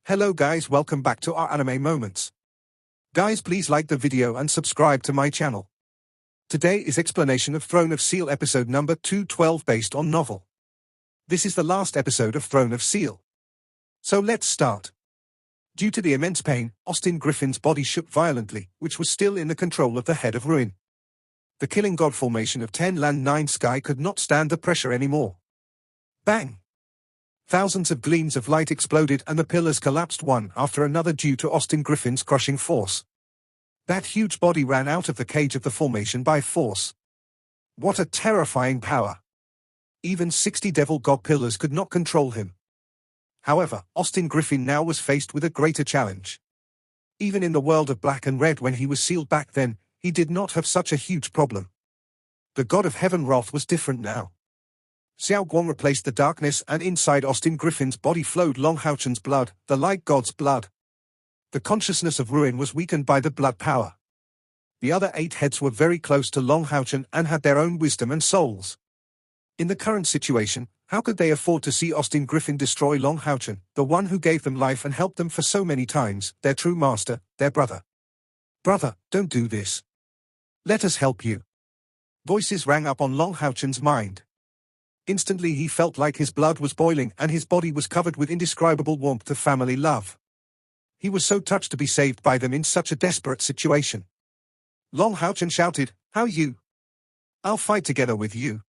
Hello guys, welcome back to our anime moments. Guys, please like the video and subscribe to my channel. Today is explanation of Throne of Seal episode number 212 based on novel. This is the last episode of Throne of Seal. So let's start. Due to the immense pain, Austin Griffin's body shook violently, which was still in the control of the head of Ruin. The killing god formation of 10 land 9 sky could not stand the pressure anymore. Bang! Thousands of gleams of light exploded and the pillars collapsed one after another due to Austin Griffin's crushing force. That huge body ran out of the cage of the formation by force. What a terrifying power! Even 60 devil god pillars could not control him. However, Austin Griffin now was faced with a greater challenge. Even in the world of black and red when he was sealed back then, he did not have such a huge problem. The god of heaven wrath was different now. Xiao Guang replaced the darkness and inside Austin Griffin's body flowed Long Hao-Chen's blood, the light god's blood. The consciousness of Ruin was weakened by the blood power. The other 8 heads were very close to Long Hao-Chen and had their own wisdom and souls. In the current situation, how could they afford to see Austin Griffin destroy Long Hao-Chen, the one who gave them life and helped them for so many times, their true master, their brother? Brother, don't do this. Let us help you. Voices rang up on Long Hao-Chen's mind. Instantly he felt like his blood was boiling and his body was covered with indescribable warmth of family love. He was so touched to be saved by them in such a desperate situation. Long Hao-Chen shouted, "How you? I'll fight together with you."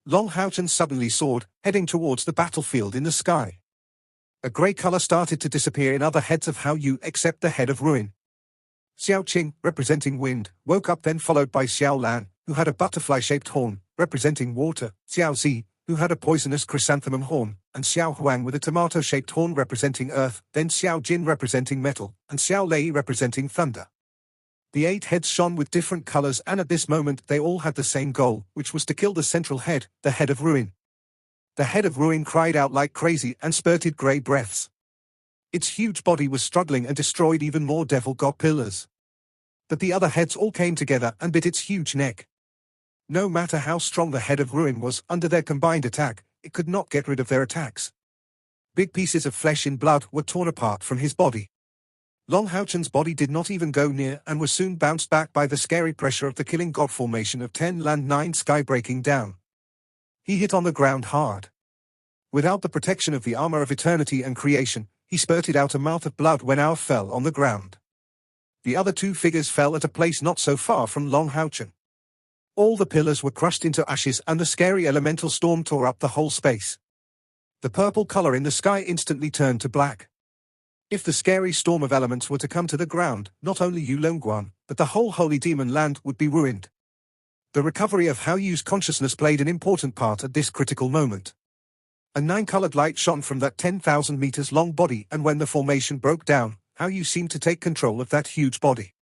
Long Hao-Chen suddenly soared, heading towards the battlefield in the sky. A grey color started to disappear in other heads of Hao Yu except the head of Ruin. Xiao Qing, representing wind, woke up then followed by Xiao Lan, who had a butterfly-shaped horn, representing water, Xiao Zi, who had a poisonous chrysanthemum horn, and Xiao Huang with a tomato-shaped horn representing earth, then Xiao Jin representing metal, and Xiao Lei representing thunder. The 8 heads shone with different colors and at this moment they all had the same goal, which was to kill the central head, the head of Ruin. The head of Ruin cried out like crazy and spurted grey breaths. Its huge body was struggling and destroyed even more devil god pillars. But the other heads all came together and bit its huge neck. No matter how strong the head of Ruin was under their combined attack, it could not get rid of their attacks. Big pieces of flesh and blood were torn apart from his body. Long Hao-Chen's body did not even go near and was soon bounced back by the scary pressure of the killing god formation of 10 land 9 sky breaking down. He hit on the ground hard. Without the protection of the armor of eternity and creation, he spurted out a mouth of blood when Ao fell on the ground. The other 2 figures fell at a place not so far from Long Hao-Chen. All the pillars were crushed into ashes and the scary elemental storm tore up the whole space. The purple color in the sky instantly turned to black. If the scary storm of elements were to come to the ground, not only Yulongguan, but the whole holy demon land would be ruined. The recovery of Hao Yu's consciousness played an important part at this critical moment. A 9-colored light shone from that 10,000 meters long body and when the formation broke down, Hao Yu seemed to take control of that huge body.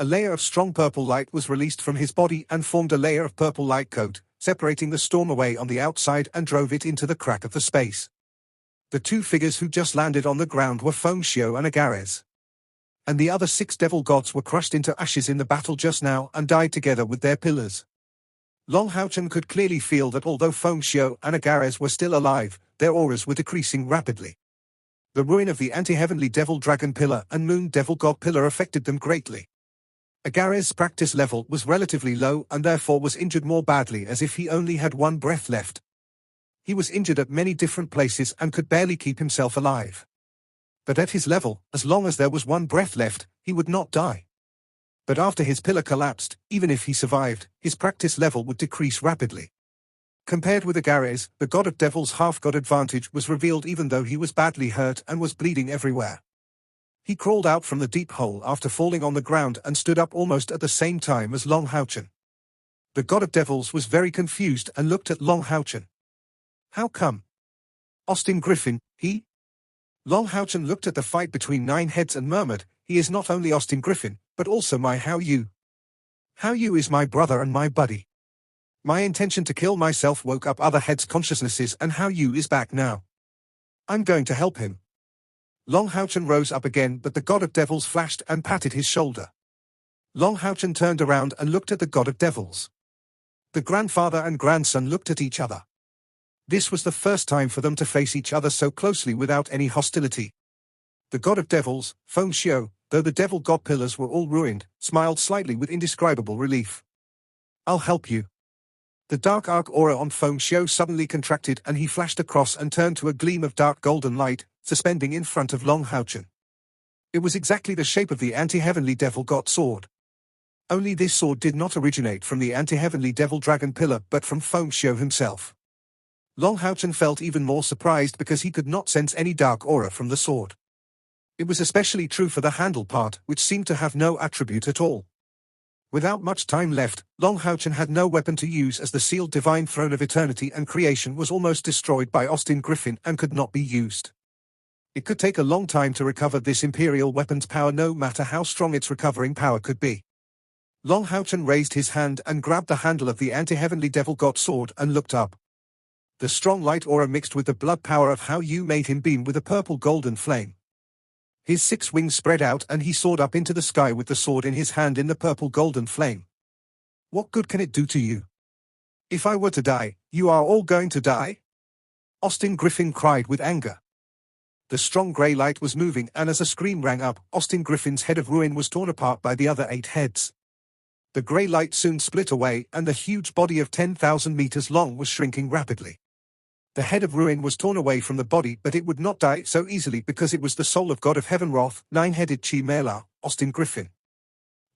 A layer of strong purple light was released from his body and formed a layer of purple light coat, separating the storm away on the outside and drove it into the crack of the space. The 2 figures who just landed on the ground were Feng Xiu and Agares. And the other 6 devil gods were crushed into ashes in the battle just now and died together with their pillars. Long Hao-Chen could clearly feel that although Feng Xiu and Agares were still alive, their auras were decreasing rapidly. The ruin of the anti-heavenly devil dragon pillar and moon devil god pillar affected them greatly. Agares' practice level was relatively low and therefore was injured more badly as if he only had 1 breath left. He was injured at many different places and could barely keep himself alive. But at his level, as long as there was 1 breath left, he would not die. But after his pillar collapsed, even if he survived, his practice level would decrease rapidly. Compared with Agares, the god of devils' half-god advantage was revealed even though he was badly hurt and was bleeding everywhere. He crawled out from the deep hole after falling on the ground and stood up almost at the same time as Long Hao-Chen. The god of devils was very confused and looked at Long Hao-Chen. How come? Austin Griffin, he? Long Hao-Chen looked at the fight between 9 heads and murmured, "He is not only Austin Griffin, but also my Hao Yu. Hao Yu is my brother and my buddy. My intention to kill myself woke up other heads' consciousnesses and Hao Yu is back now. I'm going to help him." Long Hao-Chen rose up again but the god of devils flashed and patted his shoulder. Long Hao-Chen turned around and looked at the god of devils. The grandfather and grandson looked at each other. This was the first time for them to face each other so closely without any hostility. The god of devils, Feng Xiu, though the devil god pillars were all ruined, smiled slightly with indescribable relief. I'll help you. The dark arc aura on Feng Xiu suddenly contracted and he flashed across and turned to a gleam of dark golden light, suspending in front of Long Haochen. It was exactly the shape of the anti-heavenly devil god sword. Only this sword did not originate from the anti-heavenly devil dragon pillar but from Feng Xiu himself. Long Haochen felt even more surprised because he could not sense any dark aura from the sword. It was especially true for the handle part, which seemed to have no attribute at all. Without much time left, Long Haochen had no weapon to use as the sealed divine throne of eternity and creation was almost destroyed by Austin Griffin and could not be used. It could take a long time to recover this imperial weapon's power no matter how strong its recovering power could be. Long Haochen raised his hand and grabbed the handle of the anti-heavenly devil god sword and looked up. The strong light aura mixed with the blood power of Hao Yu made him beam with a purple golden flame. His 6 wings spread out and he soared up into the sky with the sword in his hand in the purple golden flame. What good can it do to you? If I were to die, you are all going to die? Austin Griffin cried with anger. The strong grey light was moving and as a scream rang up, Austin Griffin's head of ruin was torn apart by the other 8 heads. The grey light soon split away and the huge body of 10,000 meters long was shrinking rapidly. The head of ruin was torn away from the body but it would not die so easily because it was the soul of God of Heaven Wrath, 9-headed Chi Mela, Austin Griffin.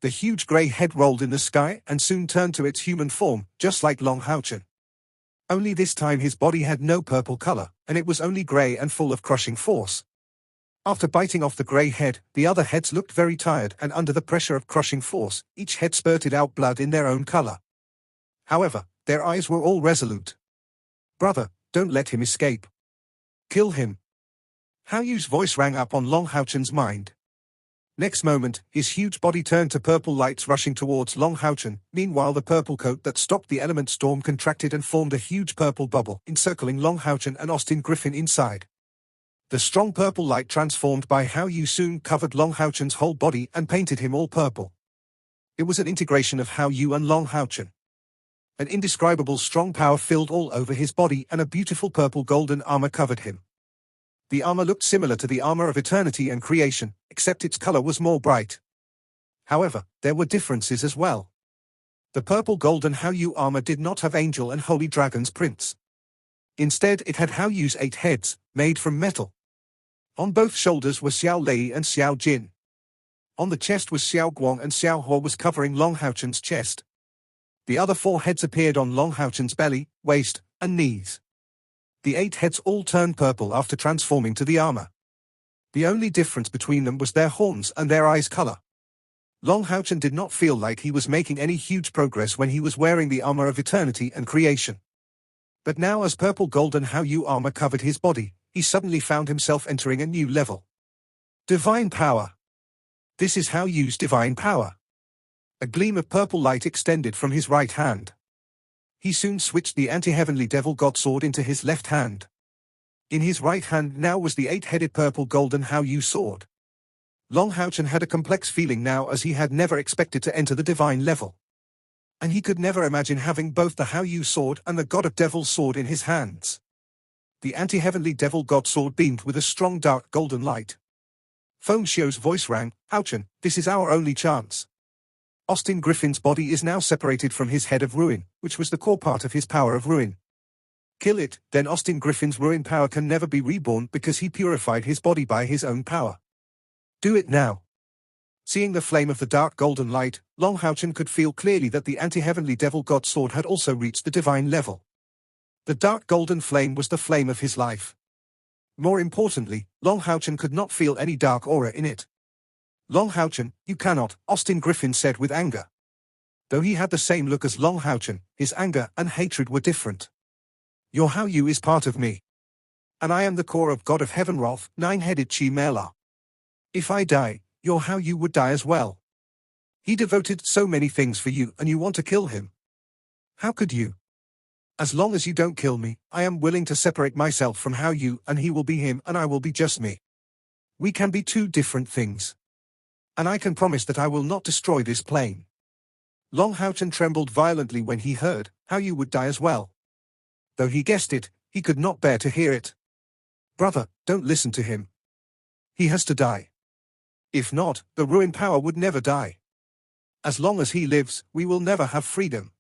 The huge grey head rolled in the sky and soon turned to its human form, just like Long Haochen. Only this time his body had no purple color, and it was only grey and full of crushing force. After biting off the grey head, the other heads looked very tired and under the pressure of crushing force, each head spurted out blood in their own color. However, their eyes were all resolute. Brother, don't let him escape. Kill him. Hao Yu's voice rang up on Long Haochen's mind. Next moment, his huge body turned to purple lights rushing towards Long Haochen. Meanwhile the purple coat that stopped the element storm contracted and formed a huge purple bubble, encircling Long Haochen and Austin Griffin inside. The strong purple light transformed by Hao Yu soon covered Long Haochen's whole body and painted him all purple. It was an integration of Hao Yu and Long Haochen. An indescribable strong power filled all over his body and a beautiful purple golden armor covered him. The armor looked similar to the armor of eternity and creation, except its color was more bright. However, there were differences as well. The purple golden Hao Yu armor did not have angel and holy dragon's prints. Instead it had Hao Yu's 8 heads, made from metal. On both shoulders were Xiao Lei and Xiao Jin. On the chest was Xiao Guang and Xiao Hua was covering Long Haochen's chest. The other 4 heads appeared on Long Haochen's belly, waist, and knees. The 8 heads all turned purple after transforming to the armor. The only difference between them was their horns and their eyes' color. Long Haochen did not feel like he was making any huge progress when he was wearing the armor of eternity and creation. But now as purple golden Hao Yu armor covered his body, he suddenly found himself entering a new level. Divine power. This is Hao Yu's divine power. A gleam of purple light extended from his right hand. He soon switched the anti-heavenly devil god sword into his left hand. In his right hand now was the 8-headed purple golden Hao Yu sword. Long Haochen had a complex feeling now as he had never expected to enter the divine level. And he could never imagine having both the Hao Yu sword and the god of devil sword in his hands. The anti-heavenly devil god sword beamed with a strong dark golden light. Feng Xiu's voice rang, Haochen, this is our only chance. Austin Griffin's body is now separated from his head of ruin, which was the core part of his power of ruin. Kill it, then Austin Griffin's ruin power can never be reborn because he purified his body by his own power. Do it now. Seeing the flame of the dark golden light, Long Haochen could feel clearly that the anti-heavenly devil god sword had also reached the divine level. The dark golden flame was the flame of his life. More importantly, Long Haochen could not feel any dark aura in it. Long Haochen, you cannot, Austin Griffin said with anger. Though he had the same look as Long Haochen, his anger and hatred were different. Your Hao Yu is part of me. And I am the core of God of Heaven Wrath, 9-headed Chi Mela. If I die, your Hao Yu would die as well. He devoted so many things for you and you want to kill him. How could you? As long as you don't kill me, I am willing to separate myself from Hao Yu and he will be him and I will be just me. We can be 2 different things. And I can promise that I will not destroy this plane. Long Haochen trembled violently when he heard Hao Yu would die as well. Though he guessed it, he could not bear to hear it. Brother, don't listen to him. He has to die. If not, the ruin power would never die. As long as he lives, we will never have freedom.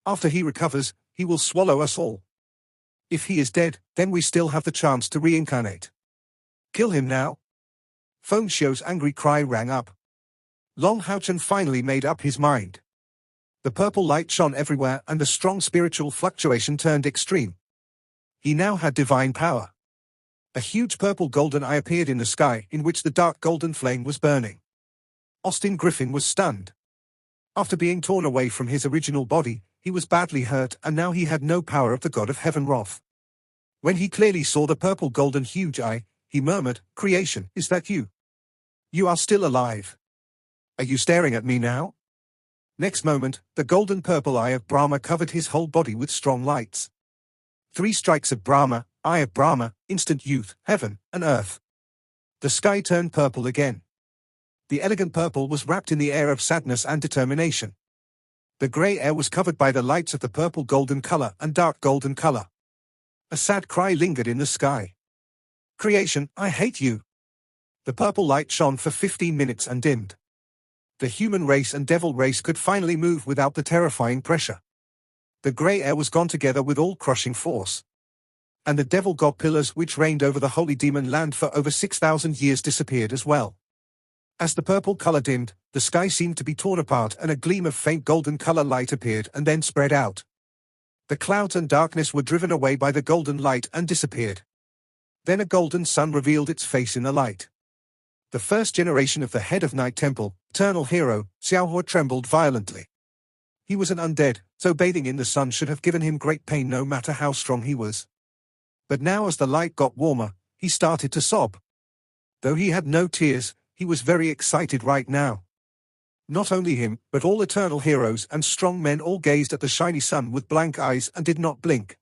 After he recovers, he will swallow us all. If he is dead, then we still have the chance to reincarnate. Kill him now. Feng Xiu's angry cry rang up. Long Haochen finally made up his mind. The purple light shone everywhere and the strong spiritual fluctuation turned extreme. He now had divine power. A huge purple golden eye appeared in the sky in which the dark golden flame was burning. Austin Griffin was stunned. After being torn away from his original body, he was badly hurt and now he had no power of the god of heaven wrath. When he clearly saw the purple golden huge eye, he murmured, "Creation, is that you? You are still alive. Are you staring at me now?" Next moment, the golden purple eye of Brahma covered his whole body with strong lights. 3 strikes of Brahma, eye of Brahma, instant youth, heaven, and earth. The sky turned purple again. The elegant purple was wrapped in the air of sadness and determination. The grey air was covered by the lights of the purple golden color and dark golden color. A sad cry lingered in the sky. "Creation, I hate you." The purple light shone for 15 minutes and dimmed. The human race and devil race could finally move without the terrifying pressure. The grey air was gone together with all crushing force. And the devil god pillars which reigned over the holy demon land for over 6,000 years disappeared as well. As the purple color dimmed, the sky seemed to be torn apart and a gleam of faint golden color light appeared and then spread out. The clouds and darkness were driven away by the golden light and disappeared. Then a golden sun revealed its face in the light. The first generation of the head of Night Temple, eternal hero, Xiaohua trembled violently. He was an undead, so bathing in the sun should have given him great pain no matter how strong he was. But now as the light got warmer, he started to sob. Though he had no tears, he was very excited right now. Not only him, but all eternal heroes and strong men all gazed at the shiny sun with blank eyes and did not blink.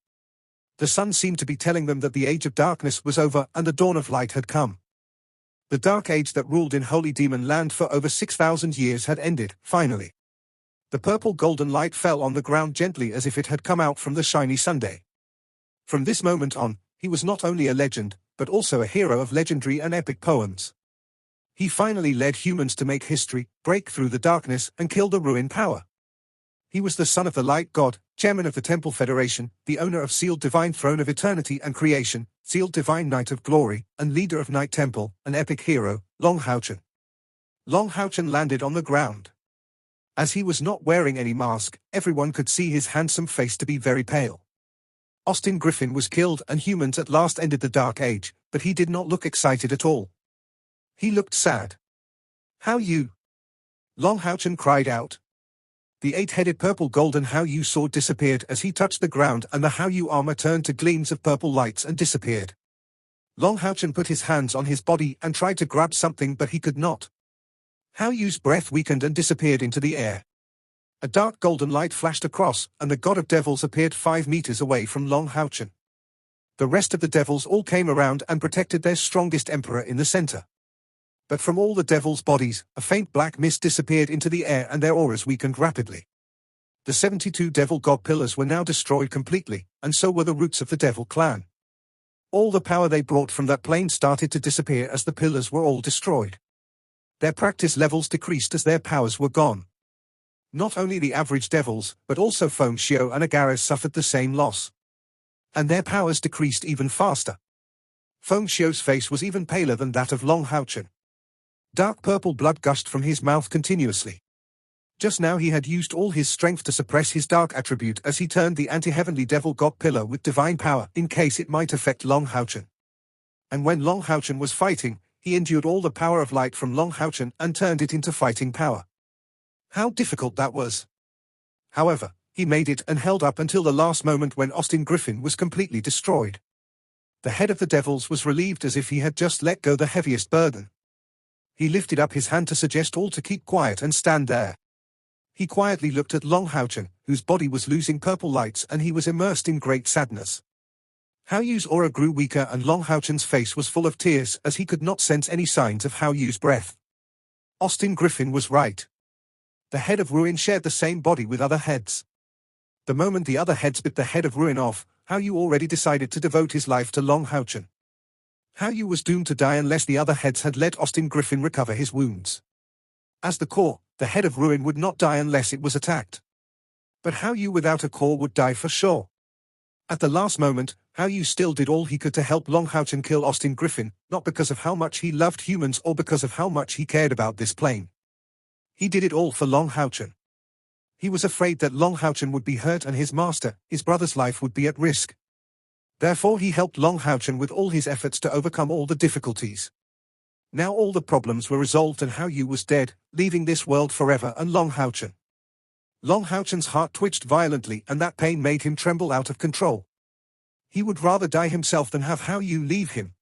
The sun seemed to be telling them that the age of darkness was over and the dawn of light had come. The dark age that ruled in Holy Demon Land for over 6,000 years had ended, finally. The purple golden light fell on the ground gently as if it had come out from the shiny Sunday. From this moment on, he was not only a legend, but also a hero of legendary and epic poems. He finally led humans to make history, break through the darkness, and kill the ruin power. He was the son of the light god, chairman of the Temple Federation, the owner of sealed divine throne of eternity and creation, sealed divine knight of glory, and leader of Night Temple, an epic hero, Long Haochen. Long Haochen landed on the ground. As he was not wearing any mask, everyone could see his handsome face to be very pale. Austin Griffin was killed and humans at last ended the Dark Age, but he did not look excited at all. He looked sad. "How you?" Long Haochen cried out. The 8-headed purple golden How You sword disappeared as he touched the ground and the How You armor turned to gleams of purple lights and disappeared. Long Haochen put his hands on his body and tried to grab something but he could not. How Yu's breath weakened and disappeared into the air. A dark golden light flashed across and the god of devils appeared 5 meters away from Long Haochen. The rest of the devils all came around and protected their strongest emperor in the center. But from all the devils' bodies, a faint black mist disappeared into the air and their auras weakened rapidly. The 72 devil god pillars were now destroyed completely, and so were the roots of the devil clan. All the power they brought from that plane started to disappear as the pillars were all destroyed. Their practice levels decreased as their powers were gone. Not only the average devils, but also Feng Xiu and Agares suffered the same loss. And their powers decreased even faster. Feng Xiu's face was even paler than that of Long Haochen. Dark purple blood gushed from his mouth continuously. Just now he had used all his strength to suppress his dark attribute as he turned the anti-heavenly devil god pillar with divine power in case it might affect Long Haochen. And when Long Haochen was fighting, he endured all the power of light from Long Haochen and turned it into fighting power. How difficult that was. However, he made it and held up until the last moment when Austin Griffin was completely destroyed. The head of the devils was relieved as if he had just let go the heaviest burden. He lifted up his hand to suggest all to keep quiet and stand there. He quietly looked at Long Haochen, whose body was losing purple lights and he was immersed in great sadness. Hao Yu's aura grew weaker and Long Haochen's face was full of tears as he could not sense any signs of Hao Yu's breath. Austin Griffin was right. The head of Ruin shared the same body with other heads. The moment the other heads bit the head of Ruin off, Hao Yu already decided to devote his life to Long Haochen. Hao Yu was doomed to die unless the other heads had let Austin Griffin recover his wounds. As the core, the head of Ruin would not die unless it was attacked. But Hao Yu without a core would die for sure. At the last moment, Hao Yu still did all he could to help Long Hao-Chen kill Austin Griffin, not because of how much he loved humans or because of how much he cared about this plane. He did it all for Long Hao-Chen. He was afraid that Long Hao-Chen would be hurt and his master, his brother's life would be at risk. Therefore he helped Long Hao-Chen with all his efforts to overcome all the difficulties. Now all the problems were resolved and Hao Yu was dead, leaving this world forever and Long Hao-Chen. Long Hao-Chen's heart twitched violently and that pain made him tremble out of control. He would rather die himself than have Hao Yu leave him.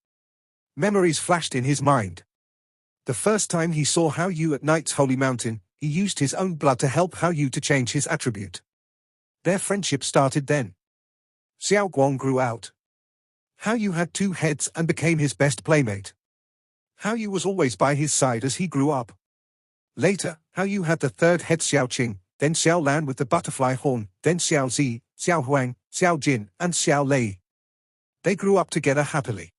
Memories flashed in his mind. The first time he saw Hao Yu at Night's Holy Mountain, he used his own blood to help Hao Yu to change his attribute. Their friendship started then. Xiao Guang grew out. Hao Yu had 2 heads and became his best playmate. Hao Yu was always by his side as he grew up. Later, Hao Yu had the 3rd head Xiao Qing, then Xiao Lan with the butterfly horn, then Xiao Zi, Xiao Huang, Xiao Jin, and Xiao Lei. They grew up together happily.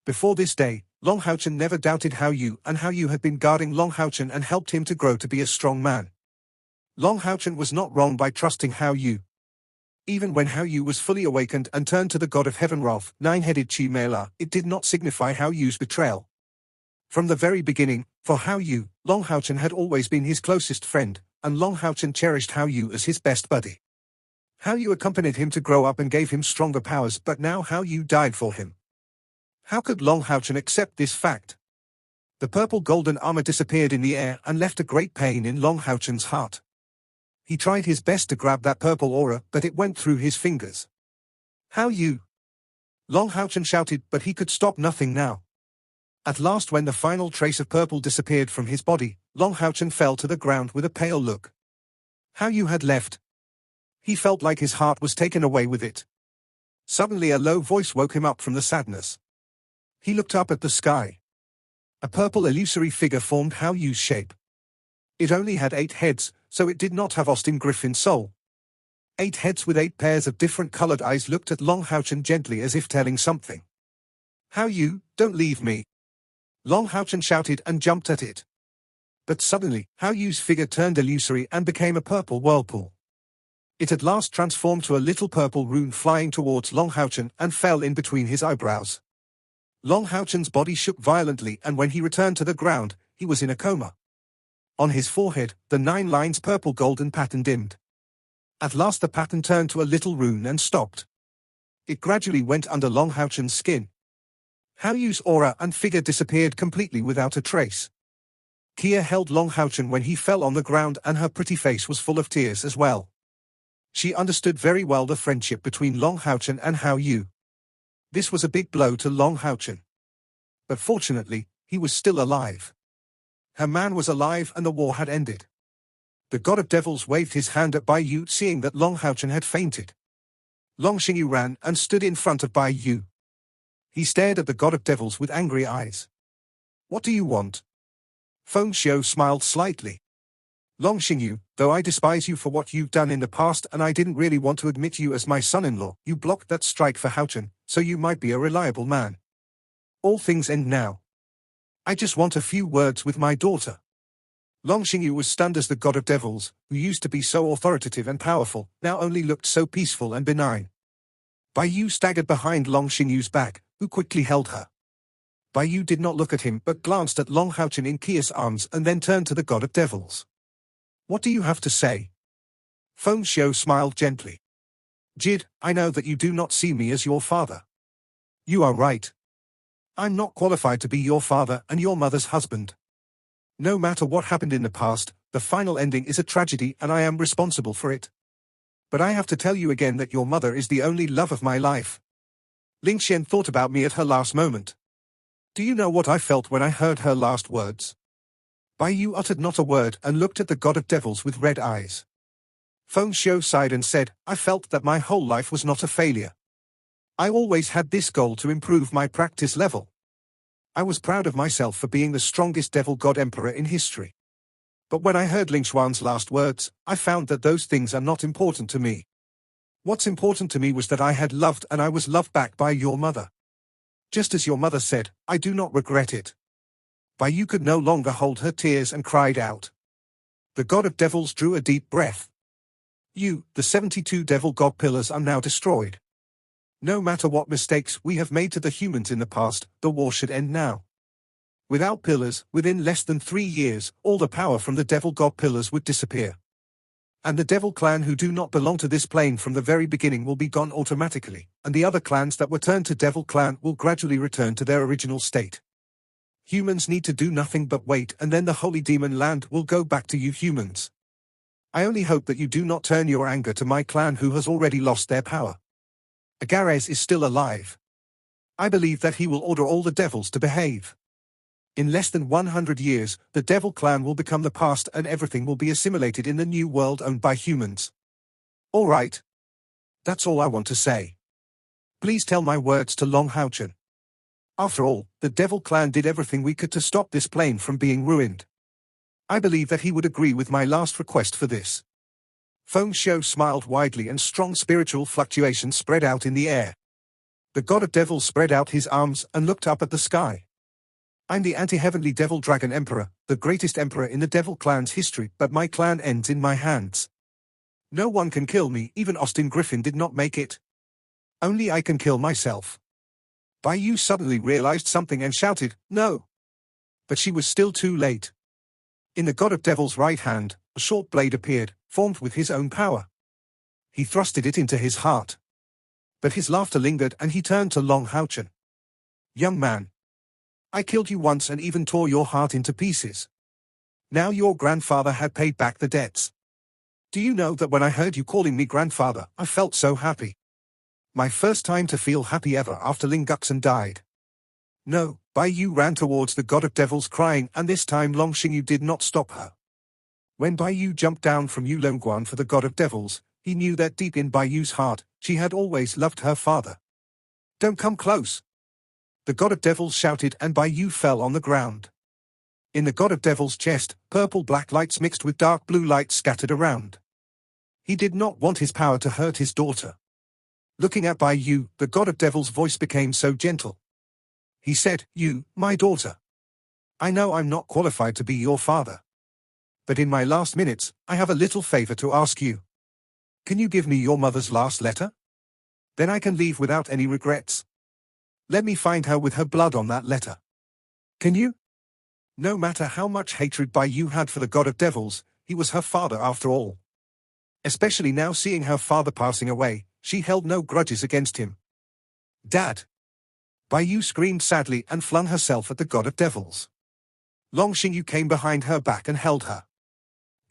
Before this day, Long Hao-Chen never doubted Hao Yu, and Hao Yu had been guarding Long Hao-Chen and helped him to grow to be a strong man. Long Hao-Chen was not wrong by trusting Hao Yu. Even when Hao Yu was fully awakened and turned to the god of heaven wrath, 9-headed Chi Mei-La, it did not signify Hao Yu's betrayal. From the very beginning, for Hao Yu, Long Hao-Chen had always been his closest friend, and Long Hao-Chen cherished Hao Yu as his best buddy. Hao Yu accompanied him to grow up and gave him stronger powers, but now Hao Yu died for him. How could Long Hao-Chen accept this fact? The purple golden armor disappeared in the air and left a great pain in Long Hao-Chen's heart. He tried his best to grab that purple aura, but it went through his fingers. Hao Yu! Long Hao-Chen shouted, but he could stop nothing now. At last, when the final trace of purple disappeared from his body, Long Hao-Chen fell to the ground with a pale look. Hao Yu had left. He felt like his heart was taken away with it. Suddenly a low voice woke him up from the sadness. He looked up at the sky. A purple illusory figure formed Hao Yu's shape. It only had 8 heads, so it did not have Austin Griffin's soul. 8 heads with 8 pairs of different colored eyes looked at Long Hao-Chen gently as if telling something. Hao Yu, don't leave me. Long Hao-Chen shouted and jumped at it. But suddenly, Hao Yu's figure turned illusory and became a purple whirlpool. It at last transformed to a little purple rune flying towards Long Hao-Chen and fell in between his eyebrows. Long Hao-Chen's body shook violently, and when he returned to the ground, he was in a coma. On his forehead, the 9 lines purple golden pattern dimmed. At last the pattern turned to a little rune and stopped. It gradually went under Long Hao-Chen's skin. Hao Yu's aura and figure disappeared completely without a trace. Kia held Long Hao-Chen when he fell on the ground, and her pretty face was full of tears as well. She understood very well the friendship between Long Hao-Chen and Hao Yu. This was a big blow to Long Hao-Chen. But fortunately, he was still alive. Her man was alive and the war had ended. The god of devils waved his hand at Bai Yu, seeing that Long Hao-Chen had fainted. Long Xingyu ran and stood in front of Bai Yu. He stared at the god of devils with angry eyes. What do you want? Feng Xiu smiled slightly. Long Xingyu, though I despise you for what you've done in the past and I didn't really want to admit you as my son-in-law, you blocked that strike for Hao-Chen, so you might be a reliable man. All things end now. I just want a few words with my daughter. Long Xingyu was stunned as the god of devils, who used to be so authoritative and powerful, now only looked so peaceful and benign. Bai Yu staggered behind Long Xingyu's back, who quickly held her. Bai Yu did not look at him but glanced at Long Hao-Chen in Kia's arms and then turned to the god of devils. What do you have to say? Feng Xiu smiled gently. Jid, I know that you do not see me as your father. You are right. I'm not qualified to be your father and your mother's husband. No matter what happened in the past, the final ending is a tragedy and I am responsible for it. But I have to tell you again that your mother is the only love of my life. Ling Xian thought about me at her last moment. Do you know what I felt when I heard her last words? Bai Yu uttered not a word and looked at the god of devils with red eyes. Feng Xiu sighed and said, I felt that my whole life was not a failure. I always had this goal to improve my practice level. I was proud of myself for being the strongest devil god emperor in history. But when I heard Ling Xuan's last words, I found that those things are not important to me. What's important to me was that I had loved and I was loved back by your mother. Just as your mother said, I do not regret it. Yu could no longer hold her tears and cried out. The god of devils drew a deep breath. The 72 devil god pillars are now destroyed. No matter what mistakes we have made to the humans in the past, the war should end now. Without pillars, within less than 3 years, all the power from the devil god pillars would disappear. And the devil clan who do not belong to this plane from the very beginning will be gone automatically, and the other clans that were turned to devil clan will gradually return to their original state. Humans need to do nothing but wait, and then the holy demon land will go back to you humans. I only hope that you do not turn your anger to my clan who has already lost their power. Agarez is still alive. I believe that he will order all the devils to behave. In less than 100 years, the devil clan will become the past and everything will be assimilated in the new world owned by humans. All right. That's all I want to say. Please tell my words to Long Houchen. After all, the devil clan did everything we could to stop this plane from being ruined. I believe that he would agree with my last request for this. Feng Xiu smiled widely and strong spiritual fluctuations spread out in the air. The god of devils spread out his arms and looked up at the sky. I'm the anti-heavenly devil dragon emperor, the greatest emperor in the devil clan's history, but my clan ends in my hands. No one can kill me, even Austin Griffin did not make it. Only I can kill myself. Yu suddenly realized something and shouted, no. But she was still too late. In the god of devil's right hand, a short blade appeared, formed with his own power. He thrusted it into his heart. But his laughter lingered and he turned to Long Houchen. Young man. I killed you once and even tore your heart into pieces. Now your grandfather had paid back the debts. Do you know that when I heard you calling me grandfather, I felt so happy. My first time to feel happy ever after Ling Guxin died. No, Yu ran towards the god of devils crying, and this time Long Xingyu did not stop her. When Yu jumped down from Yulongguan for the god of devils, he knew that deep in Yu's heart, she had always loved her father. Don't come close. The god of devils shouted and Yu fell on the ground. In the god of devil's chest, purple-black lights mixed with dark blue lights scattered around. He did not want his power to hurt his daughter. Looking at Yu, the god of devil's voice became so gentle. He said, "You, my daughter. I know I'm not qualified to be your father. But in my last minutes, I have a little favor to ask you. Can you give me your mother's last letter? Then I can leave without any regrets. Let me find her with her blood on that letter. Can you?" No matter how much hatred Yu had for the god of devils, he was her father after all. Especially now seeing her father passing away, she held no grudges against him. Dad! Yu screamed sadly and flung herself at the god of devils. Long Xingyu came behind her back and held her.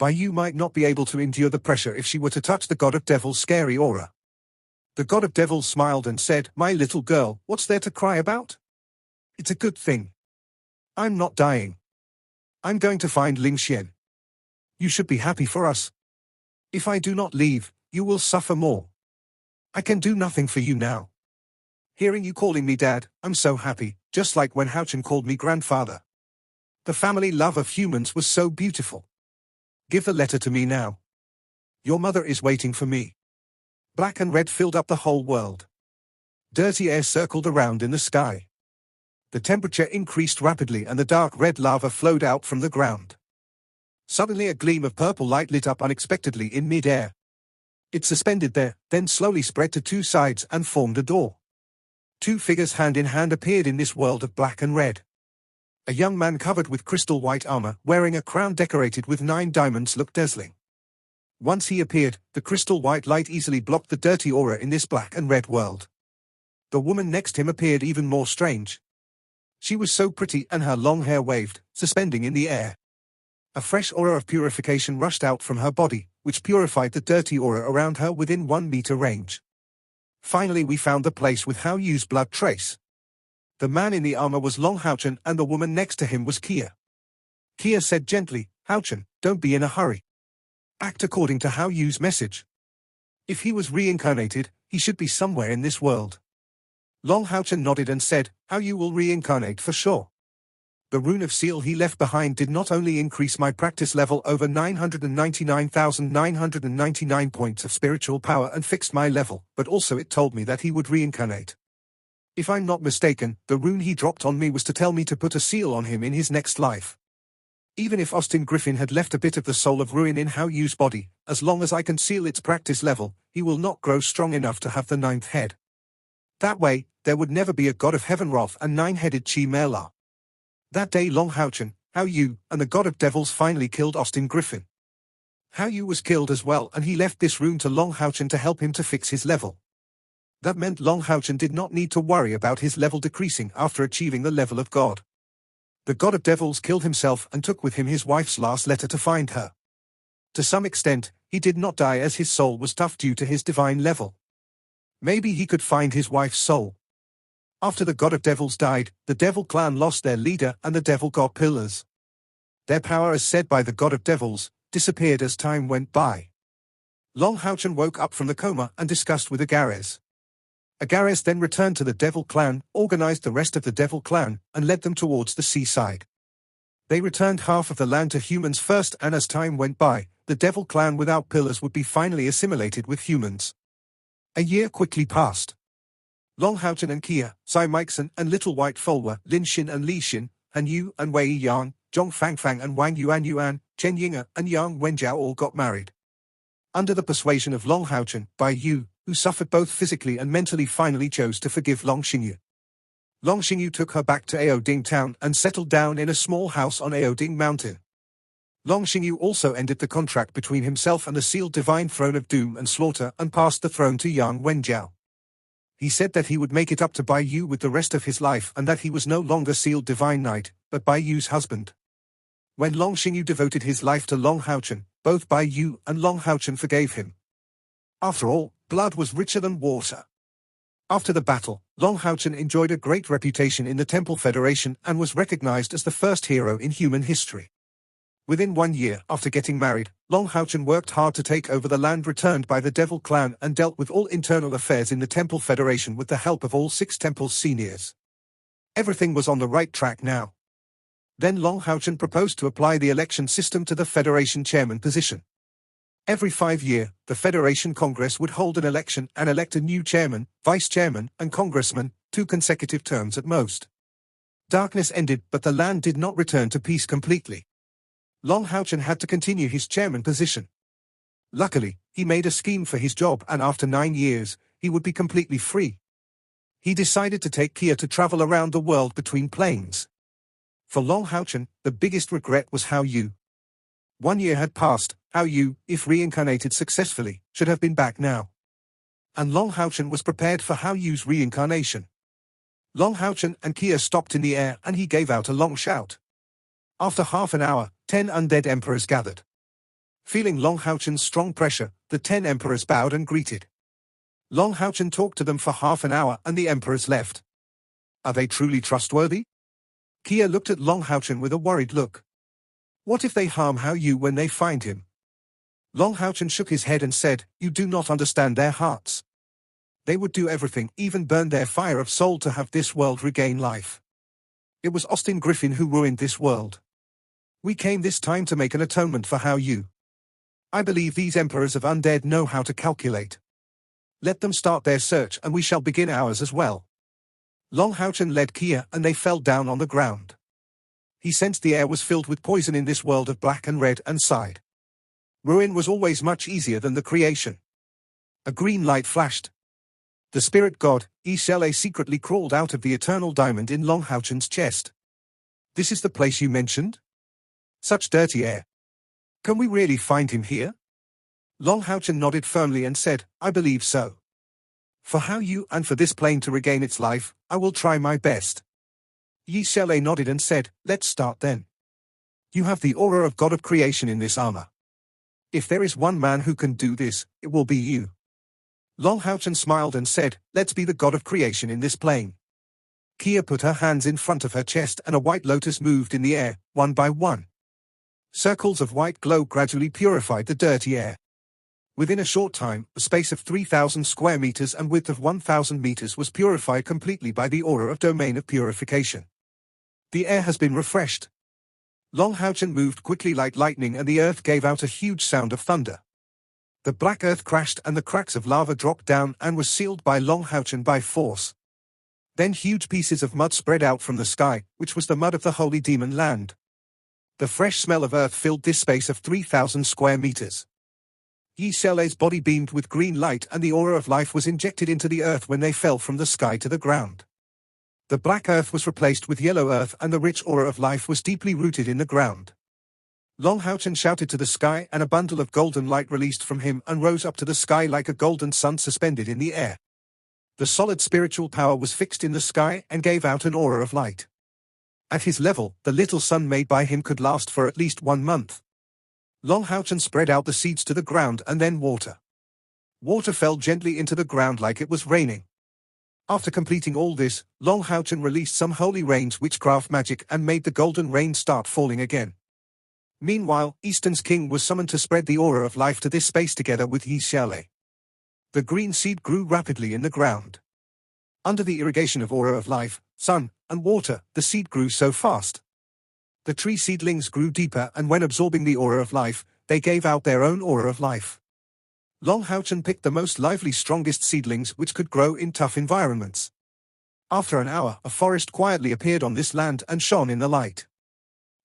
Yu might not be able to endure the pressure if she were to touch the god of devil's scary aura. The god of devils smiled and said, "My little girl, what's there to cry about? It's a good thing. I'm not dying. I'm going to find Ling Xian. You should be happy for us. If I do not leave, you will suffer more. I can do nothing for you now. Hearing you calling me dad, I'm so happy, just like when Houchen called me grandfather. The family love of humans was so beautiful. Give the letter to me now. Your mother is waiting for me." Black and red filled up the whole world. Dirty air circled around in the sky. The temperature increased rapidly and the dark red lava flowed out from the ground. Suddenly a gleam of purple light lit up unexpectedly in mid-air. It suspended there, then slowly spread to two sides and formed a door. Two figures hand in hand appeared in this world of black and red. A young man covered with crystal white armor, wearing a crown decorated with 9 diamonds, looked dazzling. Once he appeared, the crystal white light easily blocked the dirty aura in this black and red world. The woman next him appeared even more strange. She was so pretty and her long hair waved, suspending in the air. A fresh aura of purification rushed out from her body, which purified the dirty aura around her within 1 meter range. Finally we found the place with Hao Yu's blood trace. The man in the armor was Long Houchen and the woman next to him was Kia. Kia said gently, "Houchen, don't be in a hurry. Act according to Hao Yu's message. If he was reincarnated, he should be somewhere in this world." Long Houchen nodded and said, "Hao Yu will reincarnate for sure. The rune of seal he left behind did not only increase my practice level over 999,999 points of spiritual power and fixed my level, but also it told me that he would reincarnate. If I'm not mistaken, the rune he dropped on me was to tell me to put a seal on him in his next life. Even if Austin Griffin had left a bit of the soul of ruin in Hao Yu's body, as long as I can seal its practice level, he will not grow strong enough to have the 9th head. That way, there would never be a god of heaven wrath and 9-headed Chi Mela. That day Long Haochen, Hao Yu, and the god of devils finally killed Austin Griffin. Hao Yu was killed as well, and he left this rune to Long Haochen to help him to fix his level. That meant Long Haochen did not need to worry about his level decreasing after achieving the level of god. The god of devils killed himself and took with him his wife's last letter to find her. To some extent, he did not die as his soul was tough due to his divine level. Maybe he could find his wife's soul. After the god of devils died, the devil clan lost their leader and the devil god pillars. Their power, as said by the god of devils, disappeared as time went by. Long Haochen woke up from the coma and discussed with Agares. Agares then returned to the devil clan, organized the rest of the devil clan, and led them towards the seaside. They returned half of the land to humans first, and as time went by, the devil clan without pillars would be finally assimilated with humans. A year quickly passed. Long Haochen and Kia, Sai Meixen and Little White Folwa, Lin Xin and Li Xin, Han Yu and Wei Yang, Zhong Fangfang and Wang Yuan, Chen Yinga and Yang Wenjiao all got married. Under the persuasion of Long Haochen, Bai Yu, who suffered both physically and mentally, finally chose to forgive Long Xingyu. Long Xingyu took her back to Aoding town and settled down in a small house on Aoding mountain. Long Xingyu also ended the contract between himself and the sealed divine throne of doom and slaughter and passed the throne to Yang Wenjiao. He said that he would make it up to Bai Yu with the rest of his life and that he was no longer sealed divine knight, but Bai Yu's husband. When Long Xingyu devoted his life to Long Haochen, both Bai Yu and Long Haochen forgave him. After all, blood was richer than water. After the battle, Long Haochen enjoyed a great reputation in the Temple Federation and was recognized as the first hero in human history. Within 1 year after getting married, Long Haochen worked hard to take over the land returned by the Devil Clan and dealt with all internal affairs in the Temple Federation with the help of all 6 temples seniors. Everything was on the right track now. Then Long Haochen proposed to apply the election system to the Federation chairman position. Every 5 years, the Federation Congress would hold an election and elect a new chairman, vice chairman, and congressman, 2 consecutive terms at most. Darkness ended, but the land did not return to peace completely. Long Haochen had to continue his chairman position. Luckily, he made a scheme for his job, and after 9 years, he would be completely free. He decided to take Kia to travel around the world between planes. For Long Haochen, the biggest regret was Hao Yu. 1 year had passed. Hao Yu, if reincarnated successfully, should have been back now. And Long Haochen was prepared for Hao Yu's reincarnation. Long Haochen and Kia stopped in the air and he gave out a long shout. After half an hour, 10 undead emperors gathered. Feeling Long Haochen's strong pressure, the 10 emperors bowed and greeted. Long Haochen talked to them for half an hour and the emperors left. Are they truly trustworthy? Kia looked at Long Haochen with a worried look. What if they harm Hao Yu when they find him? Long Haochen shook his head and said, "You do not understand their hearts. They would do everything, even burn their fire of soul to have this world regain life. It was Austin Griffin who ruined this world. We came this time to make an atonement for Hao Yu. I believe these emperors of undead know how to calculate. Let them start their search and we shall begin ours as well." Long Haochen led Kia and they fell down on the ground. He sensed the air was filled with poison in this world of black and red and sighed. Ruin was always much easier than the creation. A green light flashed. The spirit god, Isele, secretly crawled out of the eternal diamond in Long Haochen's chest. "This is the place you mentioned? Such dirty air. Can we really find him here?" Long Haochen nodded firmly and said, "I believe so. For Hao Yu and for this plane to regain its life, I will try my best." Isele nodded and said, "Let's start then. You have the aura of God of creation in this armor. If there is one man who can do this, it will be you." Long Haochen smiled and said, "Let's be the god of creation in this plane." Kia put her hands in front of her chest and a white lotus moved in the air, one by one. Circles of white glow gradually purified the dirty air. Within a short time, a space of 3,000 square meters and width of 1,000 meters was purified completely by the aura of domain of purification. The air has been refreshed. Long Haochen moved quickly like lightning and the earth gave out a huge sound of thunder. The black earth crashed and the cracks of lava dropped down and was sealed by Long Haochen by force. Then huge pieces of mud spread out from the sky, which was the mud of the holy demon land. The fresh smell of earth filled this space of 3,000 square meters. Yi Xiaolei's body beamed with green light and the aura of life was injected into the earth when they fell from the sky to the ground. The black earth was replaced with yellow earth and the rich aura of life was deeply rooted in the ground. Long Haochen shouted to the sky and a bundle of golden light released from him and rose up to the sky like a golden sun suspended in the air. The solid spiritual power was fixed in the sky and gave out an aura of light. At his level, the little sun made by him could last for at least 1 month. Long Haochen spread out the seeds to the ground and then water. Water fell gently into the ground like it was raining. After completing all this, Long Haochen released some holy rains witchcraft magic and made the golden rain start falling again. Meanwhile, Eastern's king was summoned to spread the aura of life to this space together with Yi Xiaolei. The green seed grew rapidly in the ground. Under the irrigation of aura of life, sun, and water, the seed grew so fast. The tree seedlings grew deeper and when absorbing the aura of life, they gave out their own aura of life. Long Haochen picked the most lively strongest seedlings which could grow in tough environments. After an hour, a forest quietly appeared on this land and shone in the light.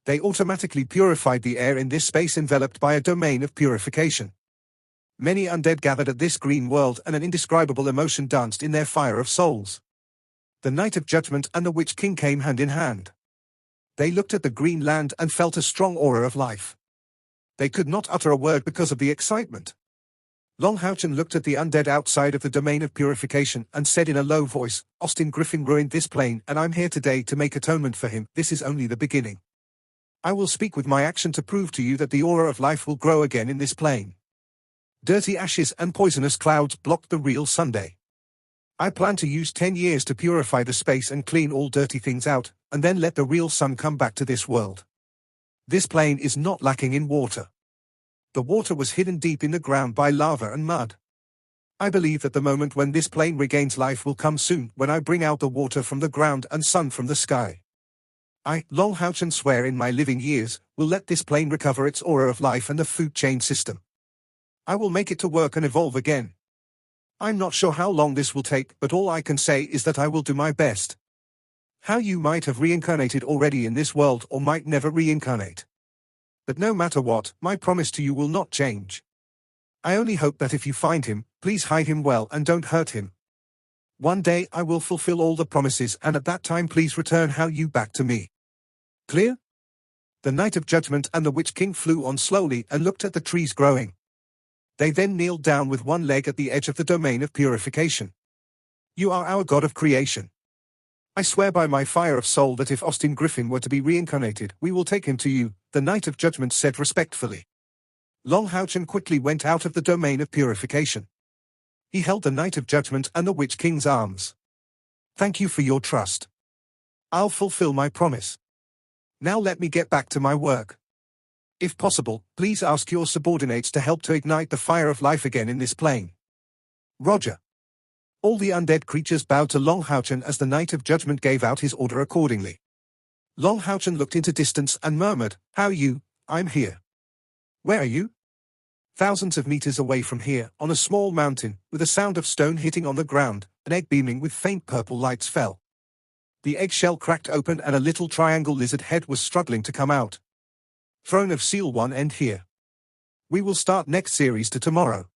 They automatically purified the air in this space enveloped by a domain of purification. Many undead gathered at this green world and an indescribable emotion danced in their fire of souls. The Night of Judgment and the Witch King came hand in hand. They looked at the green land and felt a strong aura of life. They could not utter a word because of the excitement. Long Haochen looked at the undead outside of the domain of purification and said in a low voice, "Austin Griffin ruined this plane and I'm here today to make atonement for him. This is only the beginning. I will speak with my action to prove to you that the aura of life will grow again in this plane." Dirty ashes and poisonous clouds blocked the real Sunday. I plan to use 10 years to purify the space and clean all dirty things out, and then let the real sun come back to this world. This plane is not lacking in water. The water was hidden deep in the ground by lava and mud. I believe that the moment when this plane regains life will come soon, when I bring out the water from the ground and sun from the sky. I, Long Haochen, swear in my living years, will let this plane recover its aura of life and the food chain system. I will make it to work and evolve again. I'm not sure how long this will take, but all I can say is that I will do my best. How you might have reincarnated already in this world or might never reincarnate. But no matter what, my promise to you will not change. I only hope that if you find him, please hide him well and don't hurt him. One day I will fulfill all the promises and at that time please return how you back to me. Clear? The Night of Judgment and the Witch King flew on slowly and looked at the trees growing. They then kneeled down with one leg at the edge of the domain of purification. You are our god of creation. I swear by my fire of soul that if Austin Griffin were to be reincarnated, we will take him to you, the Night of Judgment said respectfully. Long Haochen quickly went out of the domain of purification. He held the Night of Judgment and the Witch King's arms. Thank you for your trust. I'll fulfill my promise. Now let me get back to my work. If possible, please ask your subordinates to help to ignite the fire of life again in this plane. Roger. All the undead creatures bowed to Long Haochen as the Night of Judgment gave out his order accordingly. Long Haochen looked into distance and murmured, "How you? I'm here." "Where are you?" "Thousands of meters away from here, on a small mountain, with a sound of stone hitting on the ground, an egg beaming with faint purple lights fell. The eggshell cracked open and a little triangle lizard head was struggling to come out. Throne of Seal 1 end here. We will start next series to tomorrow.